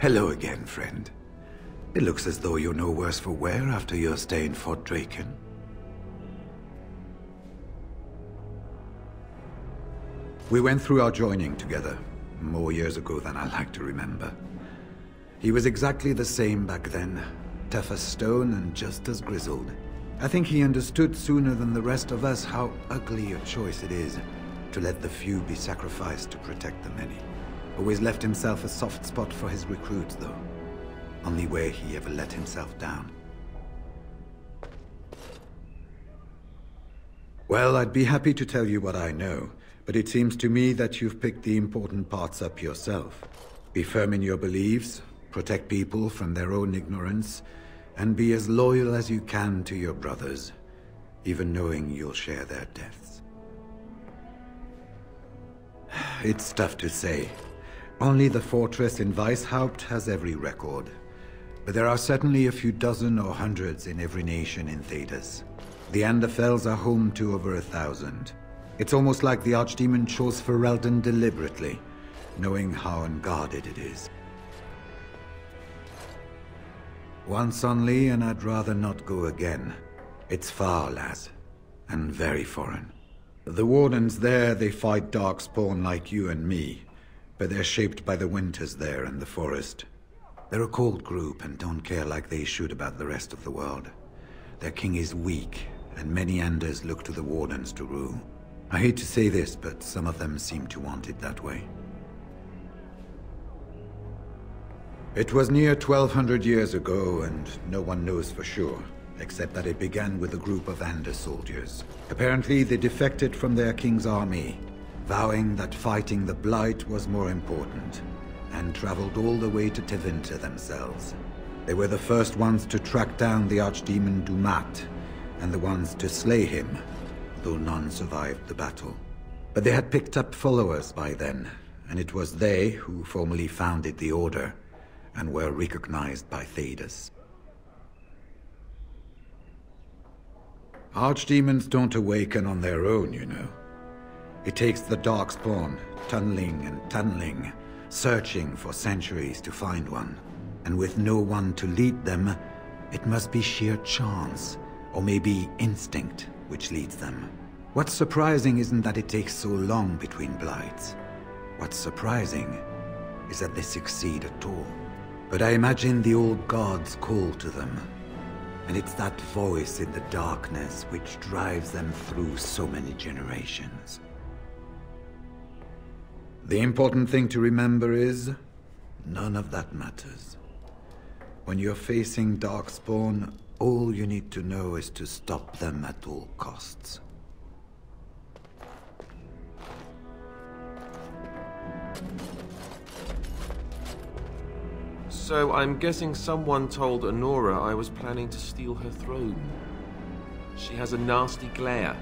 Hello again, friend. It looks as though you're no worse for wear after your stay in Fort Draken. We went through our joining together, more years ago than I like to remember. He was exactly the same back then, tough as stone and just as grizzled. I think he understood sooner than the rest of us how ugly a choice it is to let the few be sacrificed to protect the many. Always left himself a soft spot for his recruits, though. Only way he ever let himself down. Well, I'd be happy to tell you what I know, but it seems to me that you've picked the important parts up yourself. Be firm in your beliefs, protect people from their own ignorance, and be as loyal as you can to your brothers, even knowing you'll share their deaths. It's tough to say. Only the fortress in Weishaupt has every record. But there are certainly a few dozen or hundreds in every nation in Thedas. The Anderfells are home to over 1,000. It's almost like the Archdemon chose Ferelden deliberately, knowing how unguarded it is. Once only, and I'd rather not go again. It's far, lass, and very foreign. The Wardens there, they fight Darkspawn like you and me, but they're shaped by the winters there and the forest. They're a cold group and don't care like they should about the rest of the world. Their king is weak, and many Anders look to the Wardens to rule. I hate to say this, but some of them seem to want it that way. It was near 1,200 years ago, and no one knows for sure, except that it began with a group of Anders soldiers. Apparently, they defected from their king's army, vowing that fighting the Blight was more important, and traveled all the way to Tevinter themselves. They were the first ones to track down the Archdemon Dumat, and the ones to slay him, though none survived the battle. But they had picked up followers by then, and it was they who formally founded the Order, and were recognized by Thedas. Archdemons don't awaken on their own, you know. It takes the Darkspawn, tunneling and tunneling, searching for centuries to find one. And with no one to lead them, it must be sheer chance, or maybe instinct, which leads them. What's surprising isn't that it takes so long between Blights. What's surprising is that they succeed at all. But I imagine the old gods call to them, and it's that voice in the darkness which drives them through so many generations. The important thing to remember is, none of that matters. When you're facing Darkspawn, all you need to know is to stop them at all costs. So I'm guessing someone told Honora I was planning to steal her throne. She has a nasty glare.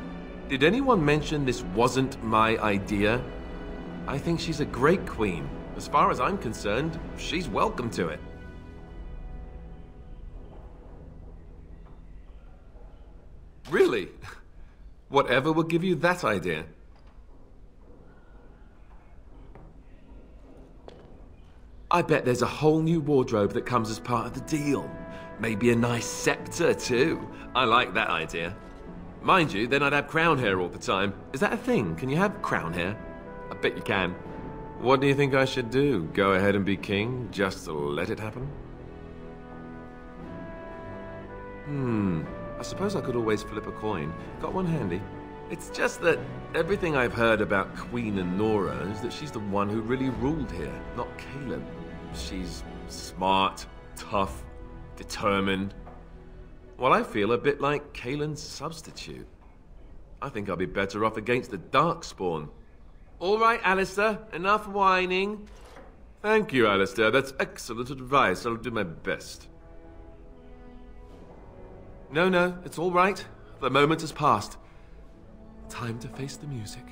Did anyone mention this wasn't my idea? I think she's a great queen. As far as I'm concerned, she's welcome to it. Really? Whatever will give you that idea? I bet there's a whole new wardrobe that comes as part of the deal. Maybe a nice scepter, too. I like that idea. Mind you, then I'd have crown hair all the time. Is that a thing? Can you have crown hair? I bet you can. What do you think I should do? Go ahead and be king, just to let it happen? I suppose I could always flip a coin. Got one handy. It's just that everything I've heard about Queen Honora is that she's the one who really ruled here, not Caleb. She's smart, tough, determined. Well, I feel a bit like Kalen's substitute. I think I'll be better off against the Darkspawn. All right, Alistair, enough whining. Thank you, Alistair. That's excellent advice. I'll do my best. No, it's all right. The moment has passed. Time to face the music.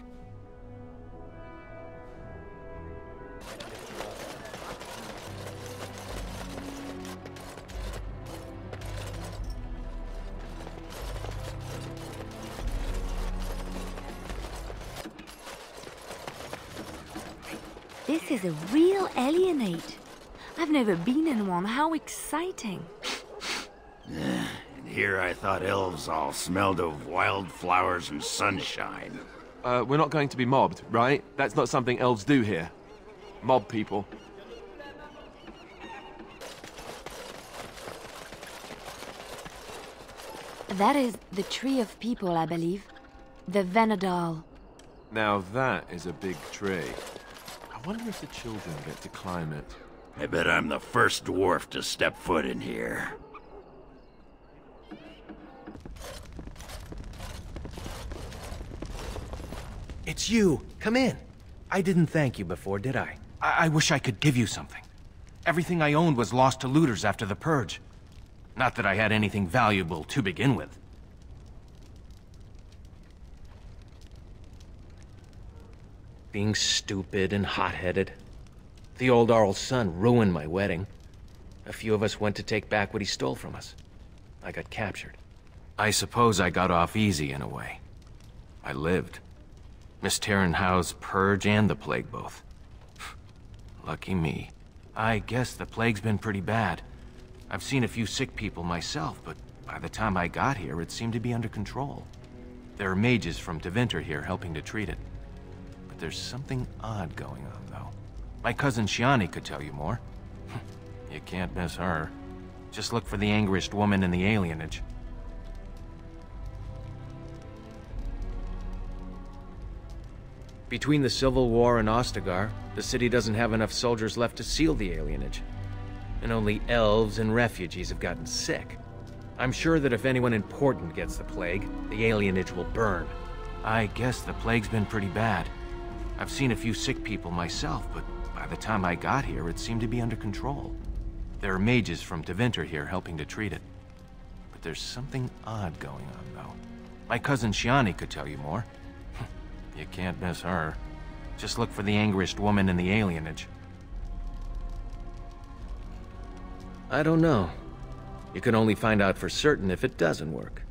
This is a real alienate. I've never been in one. How exciting. And here I thought elves all smelled of wildflowers and sunshine. We're not going to be mobbed, right? That's not something elves do here. Mob people. That is the Tree of People, I believe. The Venadal. Now that is a big tree. I wonder if the children get to climb it. I bet I'm the first dwarf to step foot in here. It's you. Come in. I didn't thank you before, did I? I wish I could give you something. Everything I owned was lost to looters after the purge. Not that I had anything valuable to begin with. Being stupid and hot-headed. The old Arl's son ruined my wedding. A few of us went to take back what he stole from us. I got captured. I suppose I got off easy in a way. I lived. Miss Terranhau's purge and the plague both. Lucky me. I guess the plague's been pretty bad. I've seen a few sick people myself, but by the time I got here, it seemed to be under control. There are mages from Tevinter here helping to treat it. But there's something odd going on, though. My cousin Shiani could tell you more. You can't miss her. Just look for the angriest woman in the alienage. Between the Civil War and Ostagar, the city doesn't have enough soldiers left to seal the alienage. And only elves and refugees have gotten sick. I'm sure that if anyone important gets the plague, the alienage will burn. I guess the plague's been pretty bad. I've seen a few sick people myself, but by the time I got here, it seemed to be under control. There are mages from Tevinter here helping to treat it. But there's something odd going on, though. My cousin Shiani could tell you more. You can't miss her. Just look for the angriest woman in the alienage. I don't know. You can only find out for certain if it doesn't work.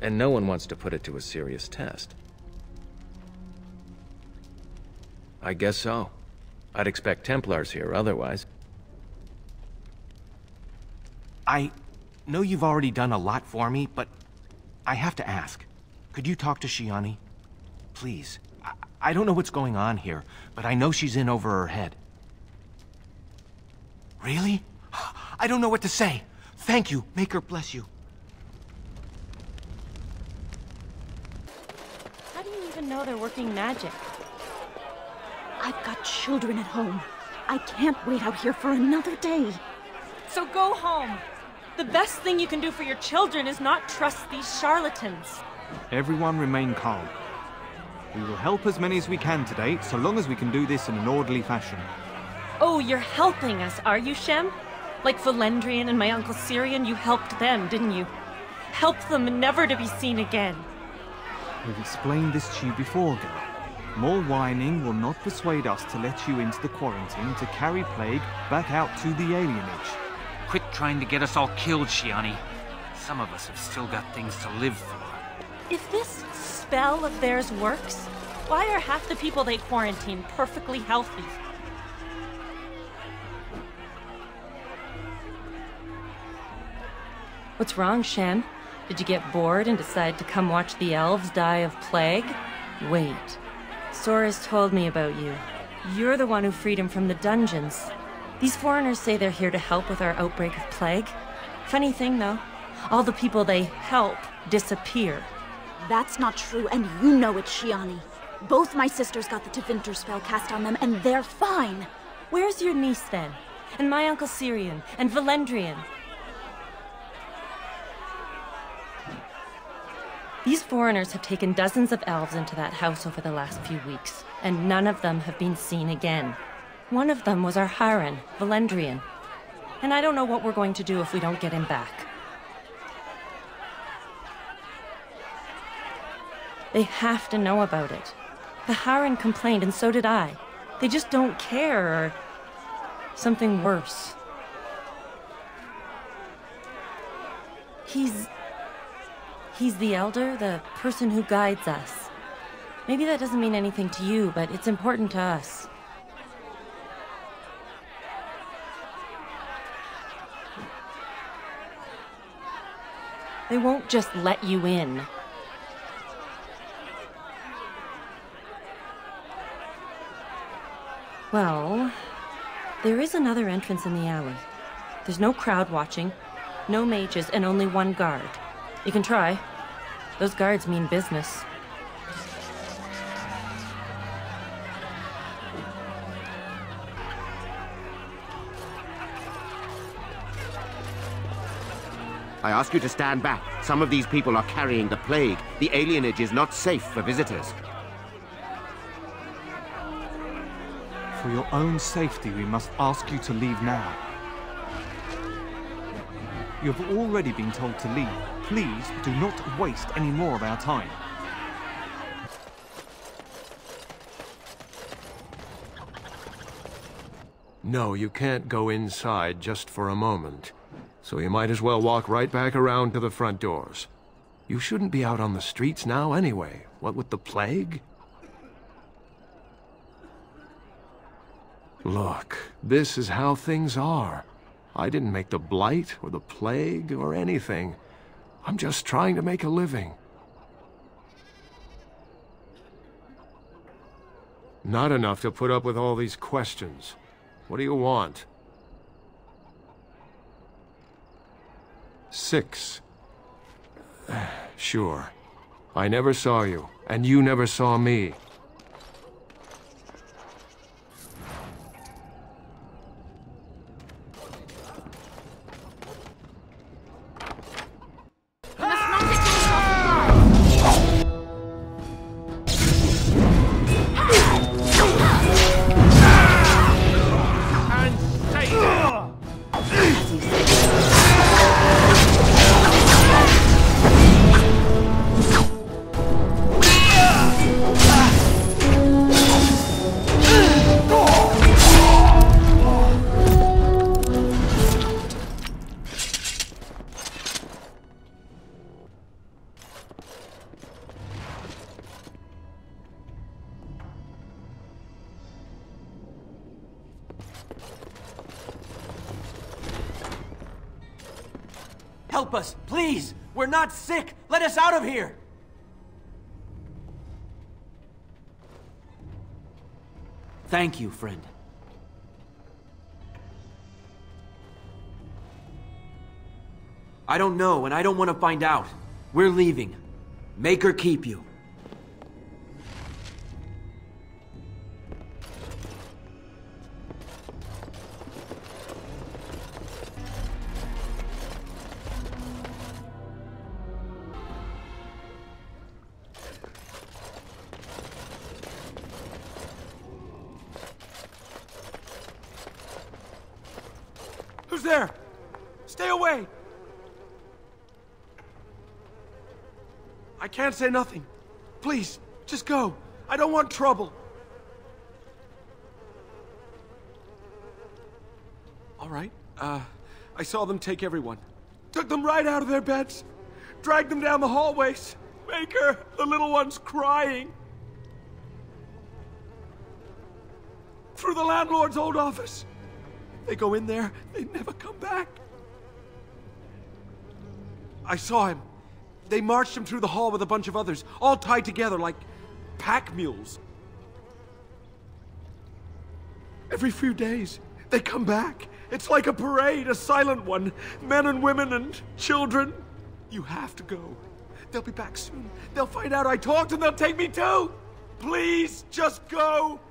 And no one wants to put it to a serious test. I guess so. I'd expect Templars here otherwise. I know you've already done a lot for me, but I have to ask. Could you talk to Shiani? Please. I don't know what's going on here, but I know she's in over her head. Really? I don't know what to say. Thank you. Make her bless you. How do you even know they're working magic? I've got children at home. I can't wait out here for another day. So go home. The best thing you can do for your children is not trust these charlatans. Everyone remain calm. We will help as many as we can today, so long as we can do this in an orderly fashion. Oh, you're helping us, are you, Shem? Like Valendrian and my Uncle Syrian, you helped them, didn't you? Helped them never to be seen again. We've explained this to you before, girl. More whining will not persuade us to let you into the quarantine to carry plague back out to the alienage. Quit trying to get us all killed, Shiani. Some of us have still got things to live for. If this spell of theirs works, why are half the people they quarantine perfectly healthy? What's wrong, Shem? Did you get bored and decide to come watch the elves die of plague? Wait. Sora's told me about you. You're the one who freed him from the dungeons. These foreigners say they're here to help with our outbreak of plague. Funny thing, though, all the people they help disappear. That's not true, and you know it, Shiani. Both my sisters got the Tevinter spell cast on them, and they're fine. Where's your niece, then? And my Uncle Syrian? And Valendrian? These foreigners have taken dozens of elves into that house over the last few weeks, and none of them have been seen again. One of them was our Haran, Valendrian. And I don't know what we're going to do if we don't get him back. They have to know about it. The Haran complained, and so did I. They just don't care, or something worse. He's the elder, the person who guides us. Maybe that doesn't mean anything to you, but it's important to us. They won't just let you in. Well, there is another entrance in the alley. There's no crowd watching, no mages, and only one guard. You can try. Those guards mean business. I ask you to stand back. Some of these people are carrying the plague. The alienage is not safe for visitors. For your own safety, we must ask you to leave now. You have already been told to leave. Please do not waste any more of our time. No, you can't go inside just for a moment. So you might as well walk right back around to the front doors. You shouldn't be out on the streets now anyway. What with the plague? Look, this is how things are. I didn't make the blight or the plague or anything. I'm just trying to make a living. Not enough to put up with all these questions. What do you want? 6. Sure. I never saw you, and you never saw me. Help us, please! We're not sick! Let us out of here! Thank you, friend. I don't know, and I don't want to find out. We're leaving. Make her keep you. Who's there? Stay away! I can't say nothing. Please, just go. I don't want trouble. All right. I saw them take everyone. Took them right out of their beds. Dragged them down the hallways. Maker, the little one's crying. Through the landlord's old office. They go in there, they never come back. I saw him. They marched him through the hall with a bunch of others, all tied together like pack mules. Every few days, they come back. It's like a parade, a silent one. Men and women and children. You have to go. They'll be back soon. They'll find out I talked and they'll take me too. Please, just go.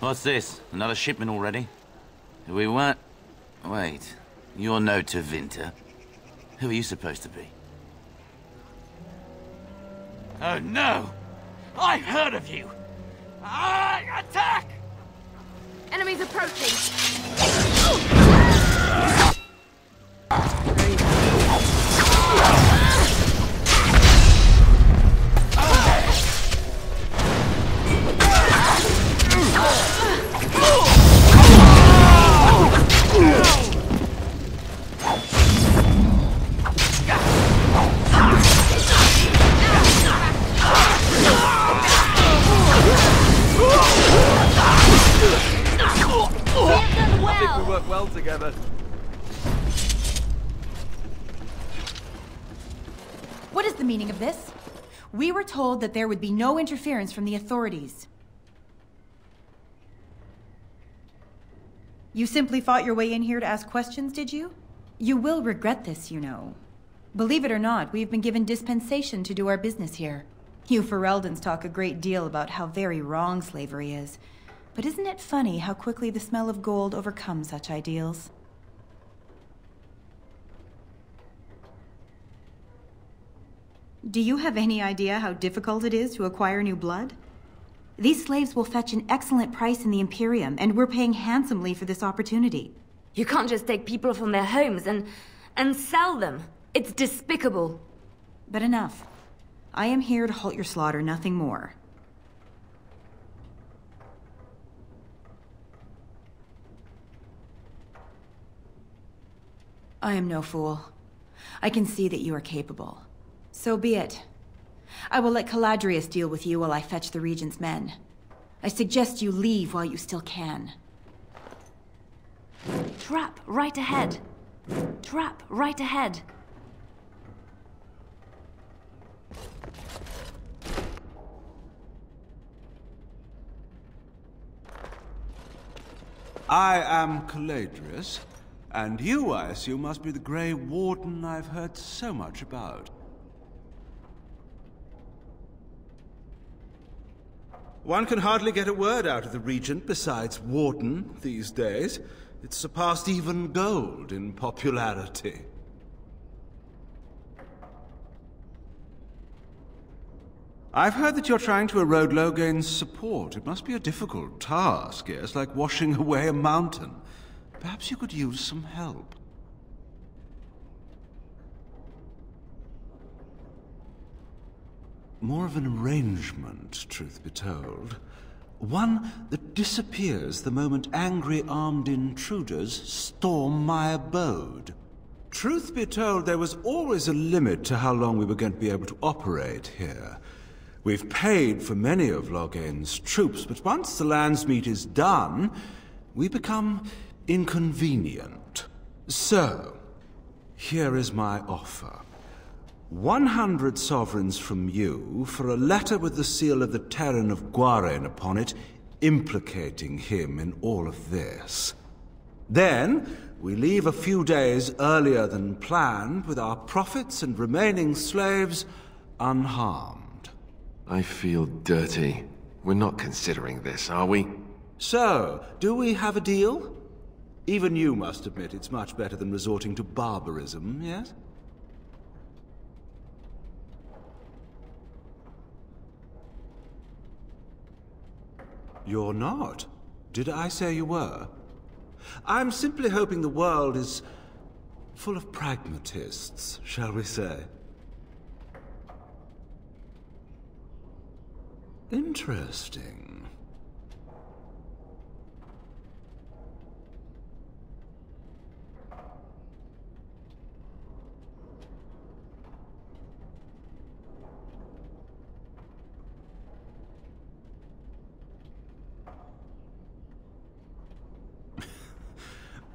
What's this? Another shipment already? We weren't... Wait. You're no Tevinter. Who are you supposed to be? Oh no! I've heard of you! Attack! Enemies approaching! We work well together. What is the meaning of this? We were told that there would be no interference from the authorities. You simply fought your way in here to ask questions, did you? You will regret this, you know. Believe it or not, we've been given dispensation to do our business here. You Fereldans talk a great deal about how very wrong slavery is. But isn't it funny how quickly the smell of gold overcomes such ideals? Do you have any idea how difficult it is to acquire new blood? These slaves will fetch an excellent price in the Imperium, and we're paying handsomely for this opportunity. You can't just take people from their homes and sell them. It's despicable. But enough. I am here to halt your slaughter, nothing more. I am no fool. I can see that you are capable. So be it. I will let Caladrius deal with you while I fetch the Regent's men. I suggest you leave while you still can. Trap right ahead. Trap right ahead. I am Caladrius, and you, I assume, must be the Grey Warden I've heard so much about. One can hardly get a word out of the Regent besides Warden these days. It's surpassed even gold in popularity. I've heard that you're trying to erode Logain's support. It must be a difficult task, yes, like washing away a mountain. Perhaps you could use some help. More of an arrangement, truth be told. One that disappears the moment angry armed intruders storm my abode. Truth be told, there was always a limit to how long we were going to be able to operate here. We've paid for many of Logain's troops, but once the Landsmeet is done, we become inconvenient. So, here is my offer. 100 sovereigns from you for a letter with the seal of the Terran of Guaren upon it, implicating him in all of this. Then, we leave a few days earlier than planned, with our profits and remaining slaves unharmed. I feel dirty. We're not considering this, are we? So, do we have a deal? Even you must admit it's much better than resorting to barbarism, yes? You're not. Did I say you were? I'm simply hoping the world is full of pragmatists, shall we say. Interesting.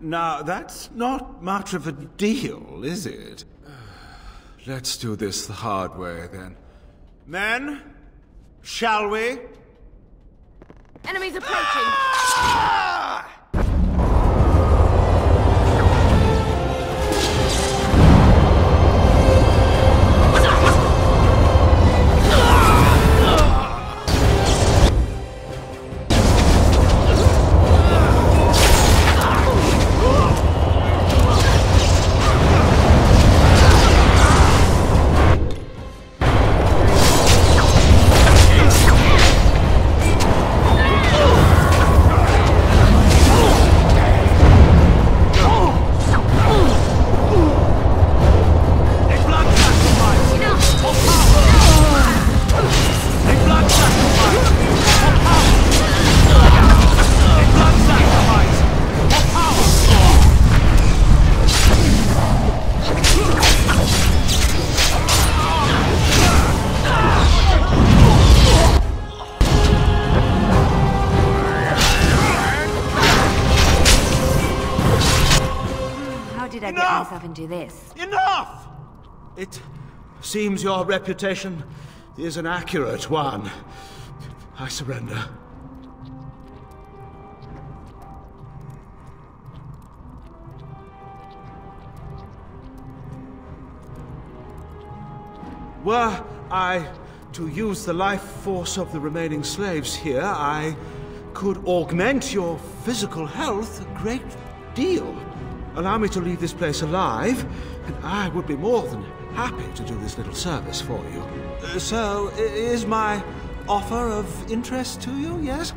Now, that's not much of a deal, is it? Let's do this the hard way, then. Men, shall we? Enemies approaching! myself into this. Enough! It seems your reputation is an accurate one. I surrender. Were I to use the life force of the remaining slaves here, I could augment your physical health a great deal. Allow me to leave this place alive, and I would be more than happy to do this little service for you. So, is my offer of interest to you, yes?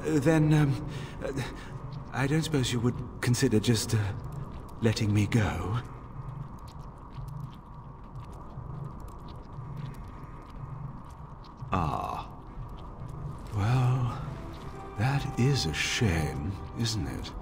Then, I don't suppose you would consider just letting me go? Ah. Well, that is a shame, isn't it?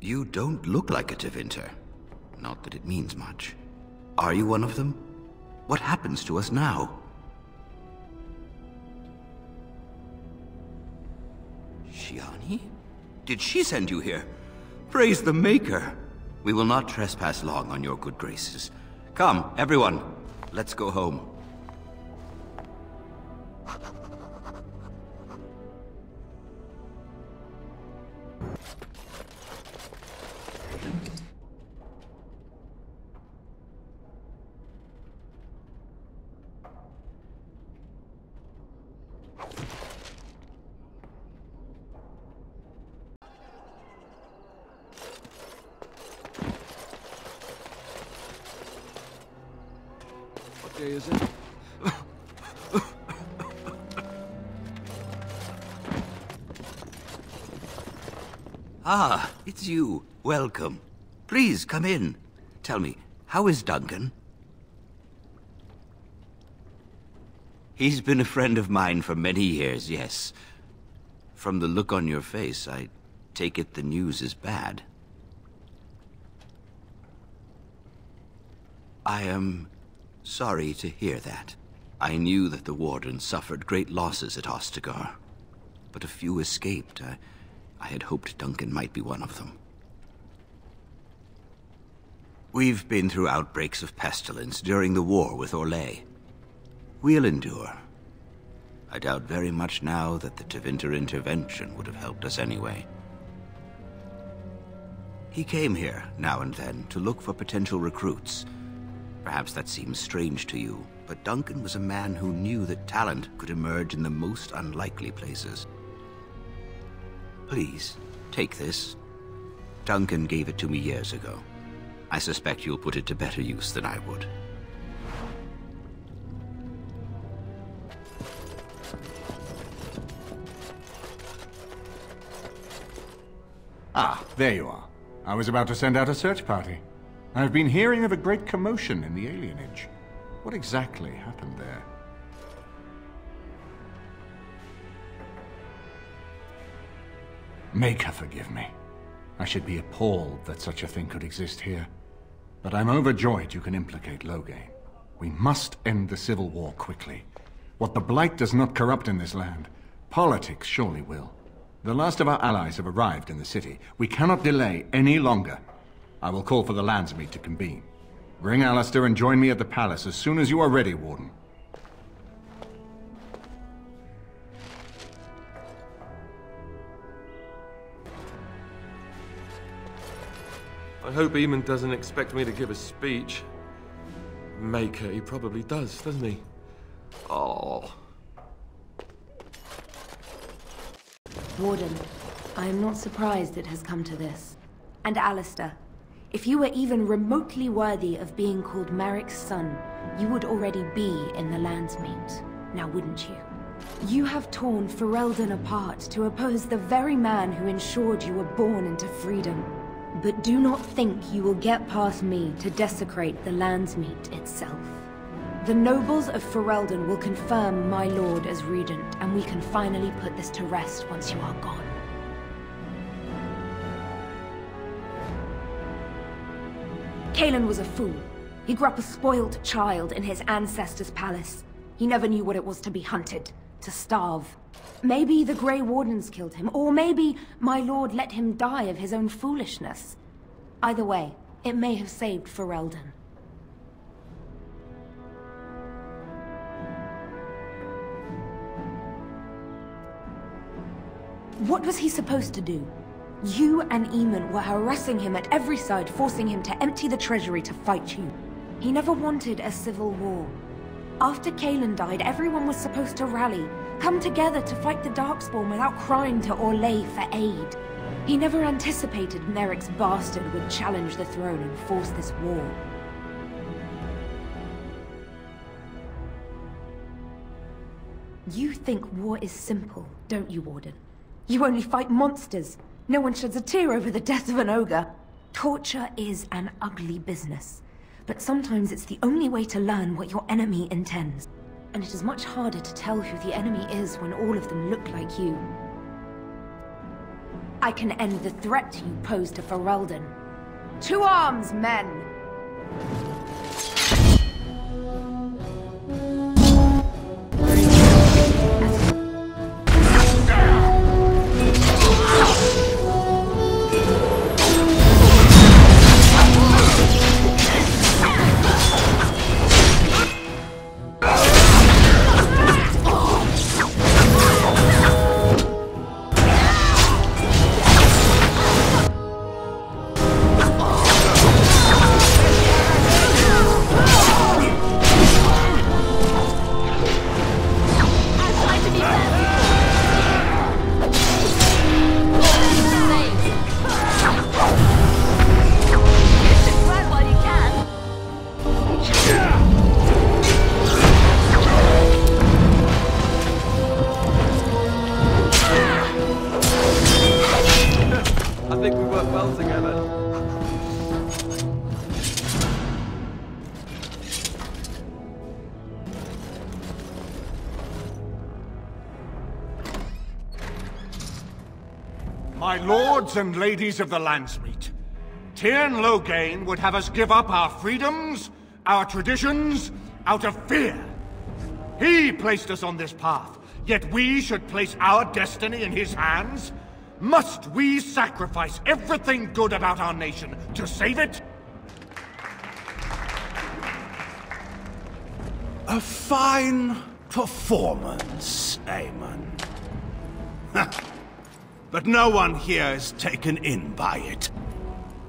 You don't look like a Tevinter. Not that it means much. Are you one of them? What happens to us now? Shiani? Did she send you here? Praise the Maker! We will not trespass long on your good graces. Come, everyone, let's go home. Day is it? Ah, it's you. Welcome. Please, come in. Tell me, how is Duncan? He's been a friend of mine for many years, yes. From the look on your face, I take it the news is bad. I am sorry to hear that. I knew that the Warden suffered great losses at Ostagar, but a few escaped. I had hoped Duncan might be one of them. We've been through outbreaks of pestilence during the war with Orlais. We'll endure. I doubt very much now that the Tevinter intervention would have helped us anyway. He came here now and then to look for potential recruits. Perhaps that seems strange to you, but Duncan was a man who knew that talent could emerge in the most unlikely places. Please, take this. Duncan gave it to me years ago. I suspect you'll put it to better use than I would. Ah, there you are. I was about to send out a search party. I've been hearing of a great commotion in the alienage. What exactly happened there? Make her forgive me. I should be appalled that such a thing could exist here. But I'm overjoyed you can implicate Loghain. We must end the civil war quickly. What the Blight does not corrupt in this land, politics surely will. The last of our allies have arrived in the city. We cannot delay any longer. I will call for the Landsmeet to convene. Bring Alistair and join me at the palace as soon as you are ready, Warden. I hope Eamon doesn't expect me to give a speech. Maker, he probably does, doesn't he? Oh. Warden, I am not surprised it has come to this. And Alistair, if you were even remotely worthy of being called Merrick's son, you would already be in the Landsmeet, now wouldn't you? You have torn Ferelden apart to oppose the very man who ensured you were born into freedom. But do not think you will get past me to desecrate the Landsmeet itself. The nobles of Ferelden will confirm my lord as regent, and we can finally put this to rest once you are gone. Cailan was a fool. He grew up a spoiled child in his ancestors' palace. He never knew what it was to be hunted, to starve. Maybe the Grey Wardens killed him, or maybe my lord let him die of his own foolishness. Either way, it may have saved Ferelden. What was he supposed to do? You and Eamon were harassing him at every side, forcing him to empty the treasury to fight you. He never wanted a civil war. After Cailan died, everyone was supposed to rally, come together to fight the Darkspawn without crying to Orlais for aid. He never anticipated Merrick's bastard would challenge the throne and force this war. You think war is simple, don't you, Warden? You only fight monsters. No one sheds a tear over the death of an ogre. Torture is an ugly business. But sometimes it's the only way to learn what your enemy intends. And it is much harder to tell who the enemy is when all of them look like you. I can end the threat you pose to Ferelden. To arms, men! My lords and ladies of the Landsmeet, Tyrn Loghain would have us give up our freedoms, our traditions, out of fear. He placed us on this path, yet we should place our destiny in his hands? Must we sacrifice everything good about our nation to save it? A fine performance, Aemon. But no one here is taken in by it.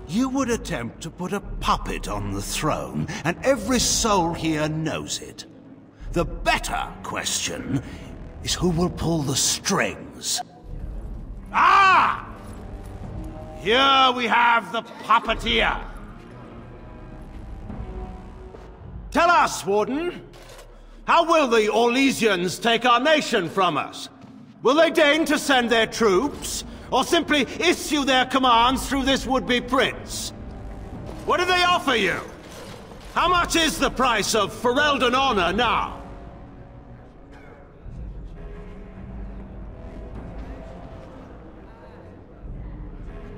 You would attempt to put a puppet on the throne, and every soul here knows it. The better question is who will pull the strings. Ah! Here we have the puppeteer. Tell us, Warden, how will the Orlesians take our nation from us? Will they deign to send their troops, or simply issue their commands through this would-be prince? What do they offer you? How much is the price of Ferelden honor now?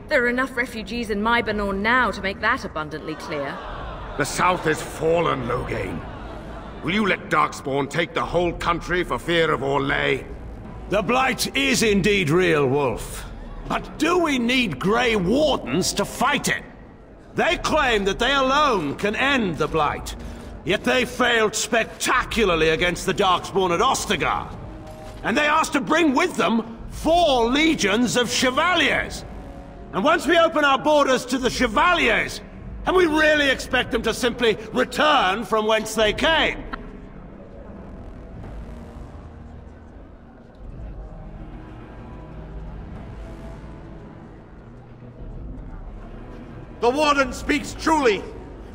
There are enough refugees in Mybanor now to make that abundantly clear. The South is fallen, Loghain. Will you let Darkspawn take the whole country for fear of Orlais? The Blight is indeed real, Wolf. But do we need Grey Wardens to fight it? They claim that they alone can end the Blight, yet they failed spectacularly against the Darkspawn at Ostagar. And they asked to bring with them 4 legions of Chevaliers. And once we open our borders to the Chevaliers, can we really expect them to simply return from whence they came? The Warden speaks truly.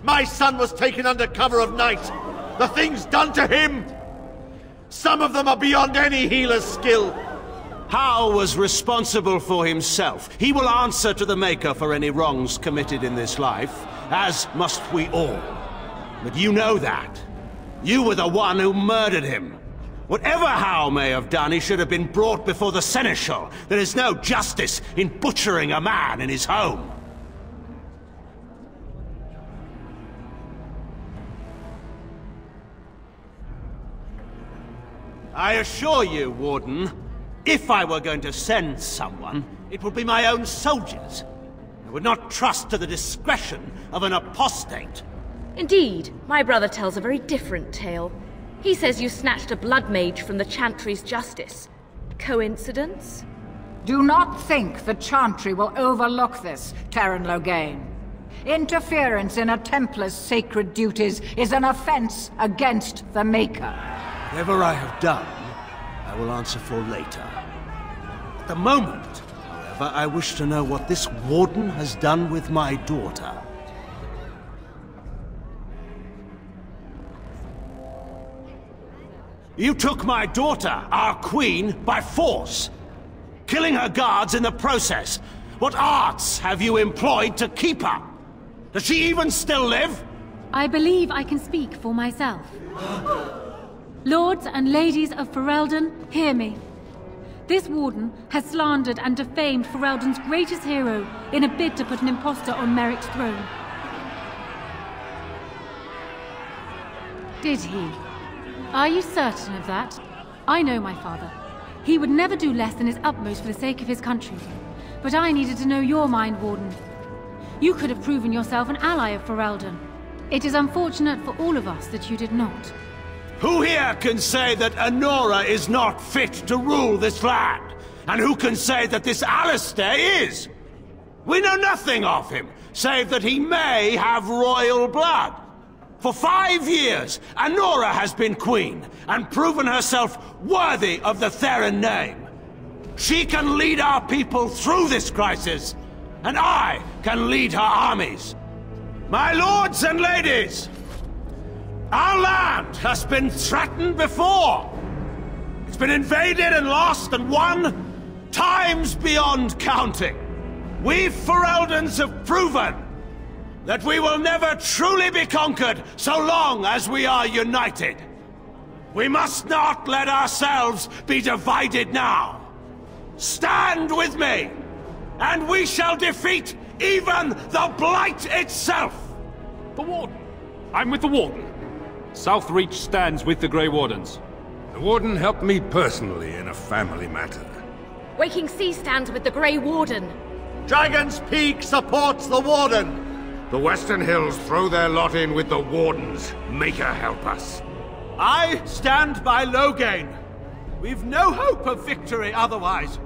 My son was taken under cover of night. The things done to him, some of them are beyond any healer's skill. Hal was responsible for himself. He will answer to the Maker for any wrongs committed in this life, as must we all. But you know that. You were the one who murdered him. Whatever Howe may have done, he should have been brought before the Seneschal. There is no justice in butchering a man in his home. I assure you, Warden, if I were going to send someone, it would be my own soldiers. I would not trust to the discretion of an apostate. Indeed, my brother tells a very different tale. He says you snatched a blood mage from the Chantry's justice. Coincidence? Do not think the Chantry will overlook this, Terran Loghain. Interference in a Templar's sacred duties is an offense against the Maker. Whatever I have done, I will answer for later. At the moment, however, I wish to know what this Warden has done with my daughter. You took my daughter, our queen, by force, killing her guards in the process. What arts have you employed to keep her? Does she even still live? I believe I can speak for myself. Lords and ladies of Ferelden, hear me. This Warden has slandered and defamed Ferelden's greatest hero in a bid to put an impostor on Merrick's throne. Did he? Are you certain of that? I know my father. He would never do less than his utmost for the sake of his country. But I needed to know your mind, Warden. You could have proven yourself an ally of Ferelden. It is unfortunate for all of us that you did not. Who here can say that Anora is not fit to rule this land? And who can say that this Alistair is? We know nothing of him, save that he may have royal blood. For 5 years, Anora has been queen, and proven herself worthy of the Theron name. She can lead our people through this crisis, and I can lead her armies. My lords and ladies, our land has been threatened before. It's been invaded and lost and won times beyond counting. We Fereldans have proven that we will never truly be conquered so long as we are united. We must not let ourselves be divided now. Stand with me, and we shall defeat even the Blight itself! The Warden. I'm with the Warden. Southreach stands with the Grey Wardens. The Warden helped me personally in a family matter. Waking Sea stands with the Grey Warden. Dragon's Peak supports the Warden! The Western Hills throw their lot in with the Wardens. Maker help us. I stand by Loghain. We've no hope of victory otherwise.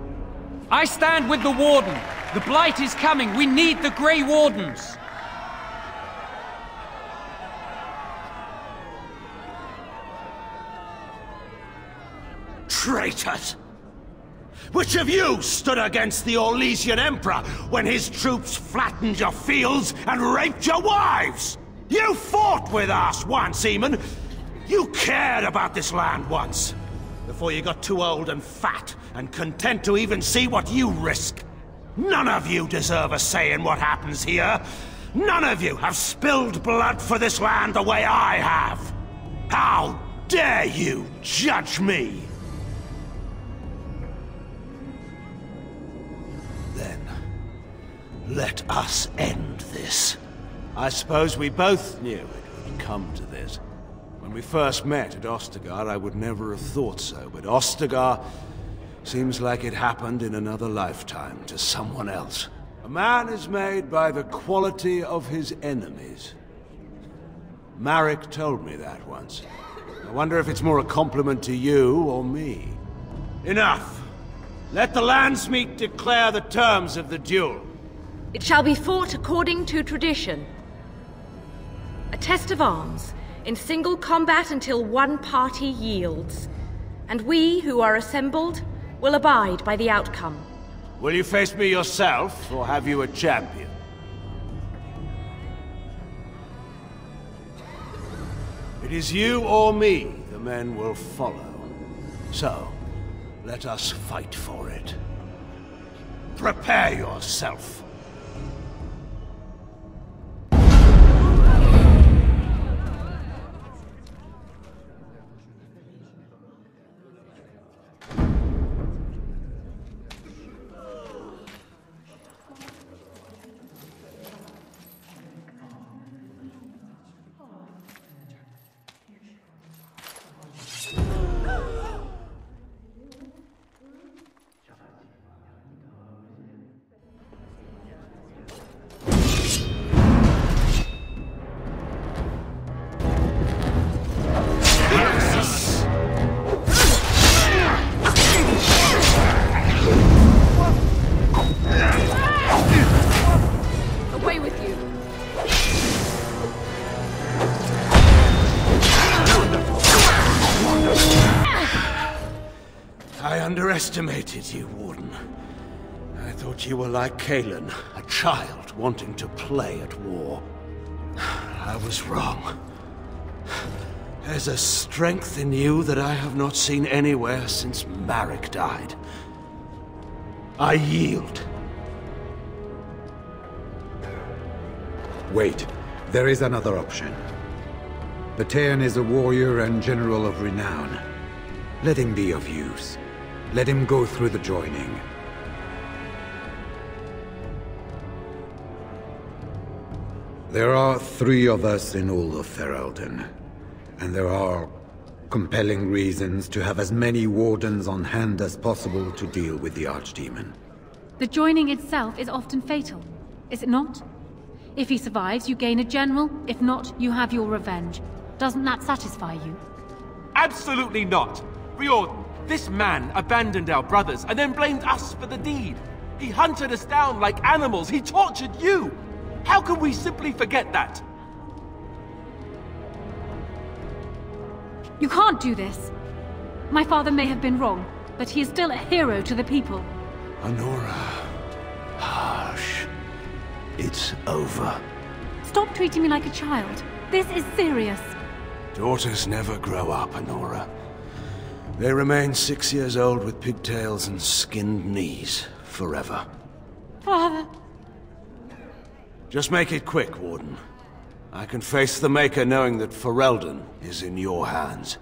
I stand with the Warden. The Blight is coming. We need the Grey Wardens. Traitors! Which of you stood against the Orlesian Emperor when his troops flattened your fields and raped your wives? You fought with us once, Eamon. You cared about this land once, before you got too old and fat and content to even see what you risk. None of you deserve a say in what happens here. None of you have spilled blood for this land the way I have. How dare you judge me? Let us end this. I suppose we both knew it would come to this. When we first met at Ostagar, I would never have thought so, but Ostagar seems like it happened in another lifetime to someone else. A man is made by the quality of his enemies. Marek told me that once. I wonder if it's more a compliment to you or me. Enough! Let the Landsmeet declare the terms of the duel. It shall be fought according to tradition. A test of arms, in single combat until one party yields. And we, who are assembled, will abide by the outcome. Will you face me yourself, or have you a champion? It is you or me the men will follow. So, let us fight for it. Prepare yourself. underestimated you, Warden. I thought you were like Kalen, a child wanting to play at war. I was wrong. There's a strength in you that I have not seen anywhere since Marek died. I yield. Wait, there is another option. Batean is a warrior and general of renown. Let him be of use. Let him go through the joining. There are 3 of us in all of Ferelden, and there are compelling reasons to have as many wardens on hand as possible to deal with the Archdemon. The joining itself is often fatal, is it not? If he survives, you gain a general. If not, you have your revenge. Doesn't that satisfy you? Absolutely not! Riordan, this man abandoned our brothers and then blamed us for the deed. He hunted us down like animals. He tortured you! How can we simply forget that? You can't do this. My father may have been wrong, but he is still a hero to the people. Honora. Hush. It's over. Stop treating me like a child. This is serious. Daughters never grow up, Honora. They remain 6 years old with pigtails and skinned knees forever. Father. Just make it quick, Warden. I can face the Maker knowing that Ferelden is in your hands.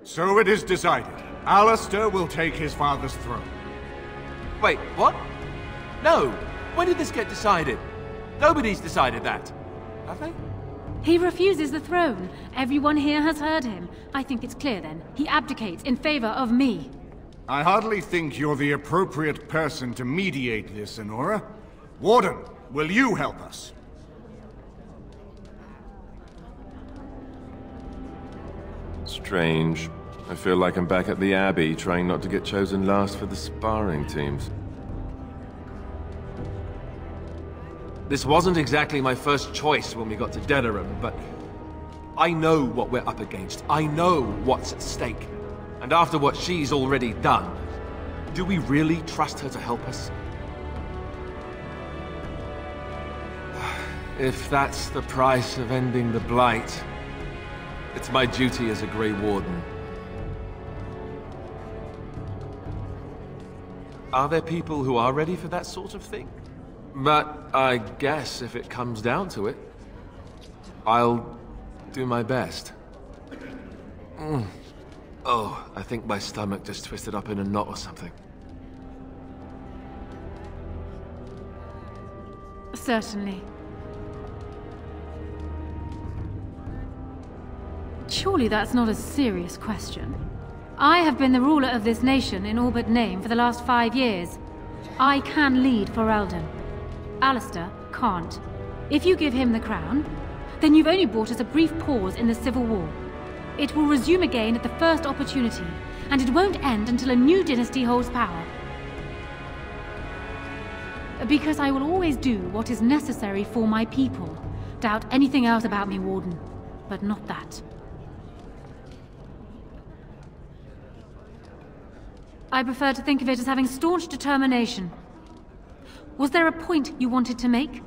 So it is decided. Alistair will take his father's throne. Wait, what? No! When did this get decided? Nobody's decided that. Have they? He refuses the throne. Everyone here has heard him. I think it's clear then. He abdicates in favor of me. I hardly think you're the appropriate person to mediate this, Honora. Warden, will you help us? Strange. I feel like I'm back at the Abbey, trying not to get chosen last for the sparring teams. This wasn't exactly my first choice when we got to Denerim, but I know what we're up against. I know what's at stake. And after what she's already done, do we really trust her to help us? If that's the price of ending the Blight, it's my duty as a Grey Warden. Are there people who are ready for that sort of thing? But I guess if it comes down to it, I'll do my best. Oh, I think my stomach just twisted up in a knot or something. Certainly. Surely that's not a serious question. I have been the ruler of this nation in all but name for the last 5 years. I can lead Ferelden. Alistair can't. If you give him the crown, then you've only brought us a brief pause in the Civil War. It will resume again at the first opportunity, and it won't end until a new dynasty holds power. Because I will always do what is necessary for my people. Doubt anything else about me, Warden, but not that. I prefer to think of it as having staunch determination. Was there a point you wanted to make?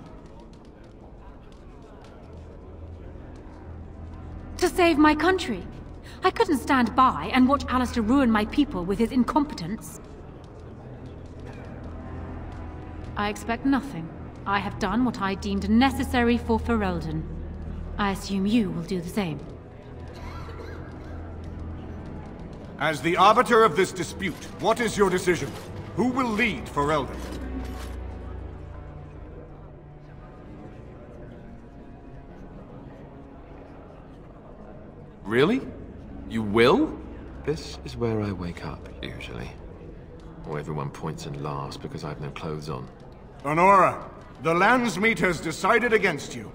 To save my country. I couldn't stand by and watch Alistair ruin my people with his incompetence. I expect nothing. I have done what I deemed necessary for Ferelden. I assume you will do the same. As the arbiter of this dispute, what is your decision? Who will lead Ferelden? Really? You will? This is where I wake up, usually. Or everyone points and laughs because I have no clothes on. Honora, the Landsmeet has decided against you.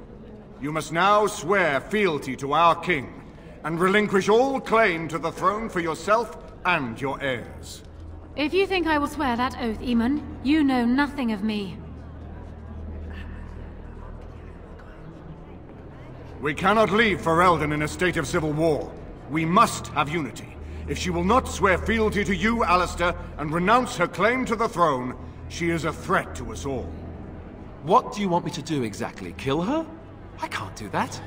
You must now swear fealty to our king, and relinquish all claim to the throne for yourself and your heirs. If you think I will swear that oath, Eamon, you know nothing of me. We cannot leave Ferelden in a state of civil war. We must have unity. If she will not swear fealty to you, Alistair, and renounce her claim to the throne, she is a threat to us all. What do you want me to do exactly? Kill her? I can't do that.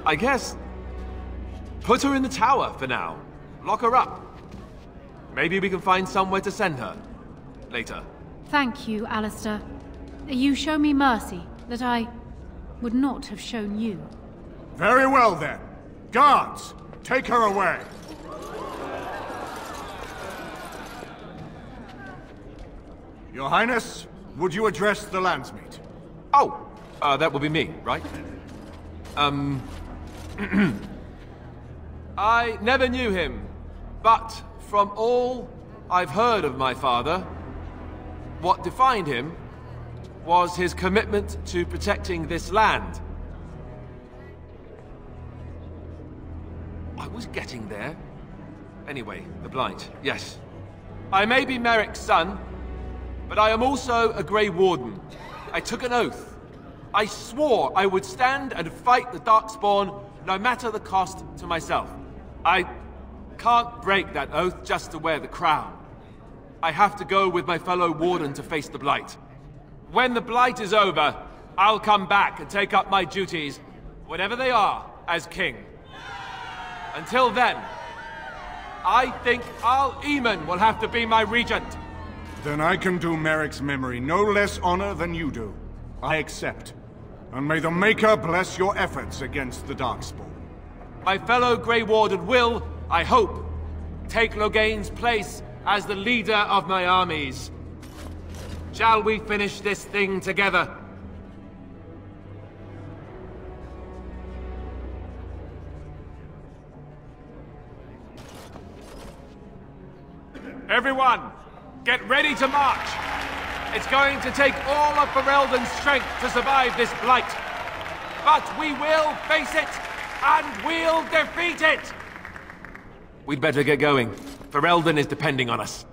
I guess... put her in the tower for now. Lock her up. Maybe we can find somewhere to send her. Later. Thank you, Alistair. You show me mercy that I would not have shown you. Very well then. Guards, take her away. Your Highness, would you address the Landsmeet? Oh, that would be me, right? I never knew him, but from all I've heard of my father, what defined him was his commitment to protecting this land. I was getting there. Anyway, the Blight, yes. I may be Merrick's son, but I am also a Grey Warden. I took an oath. I swore I would stand and fight the Darkspawn, no matter the cost to myself. I can't break that oath just to wear the crown. I have to go with my fellow Warden to face the Blight. When the Blight is over, I'll come back and take up my duties, whatever they are, as king. Until then, I think Al Eamon will have to be my regent. Then I can do Merrick's memory no less honor than you do. I accept. And may the Maker bless your efforts against the Darkspawn. My fellow Grey Warden will, I hope, take Loghain's place as the leader of my armies. Shall we finish this thing together? Everyone, get ready to march! It's going to take all of Ferelden's strength to survive this Blight. But we will face it, and we'll defeat it! We'd better get going. Ferelden is depending on us.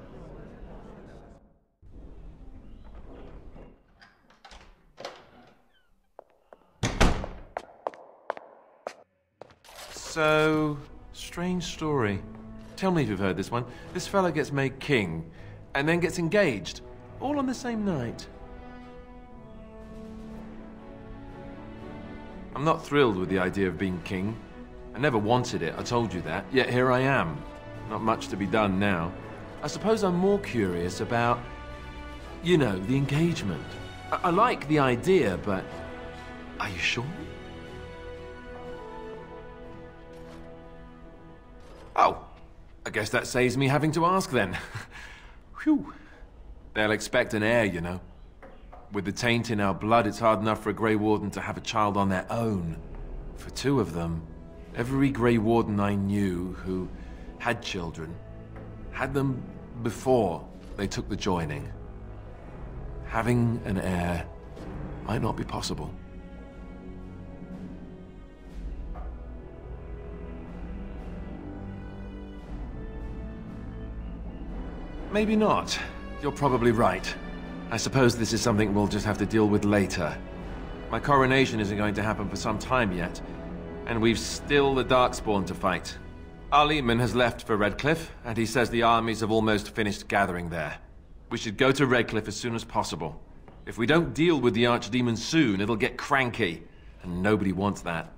So, strange story. Tell me if you've heard this one. This fella gets made king, and then gets engaged, all on the same night. I'm not thrilled with the idea of being king. I never wanted it, I told you that, yet here I am. Not much to be done now. I suppose I'm more curious about, you know, the engagement. I like the idea, but are you sure? Oh, I guess that saves me having to ask then. Whew. They'll expect an heir, you know. With the taint in our blood, it's hard enough for a Grey Warden to have a child on their own. For two of them, every Grey Warden I knew who had children had them before they took the joining. Having an heir might not be possible. Maybe not. You're probably right. I suppose this is something we'll just have to deal with later. My coronation isn't going to happen for some time yet, and we've still the Darkspawn to fight. Al Eamon has left for Redcliffe, and he says the armies have almost finished gathering there. We should go to Redcliffe as soon as possible. If we don't deal with the Archdemon soon, it'll get cranky, and nobody wants that.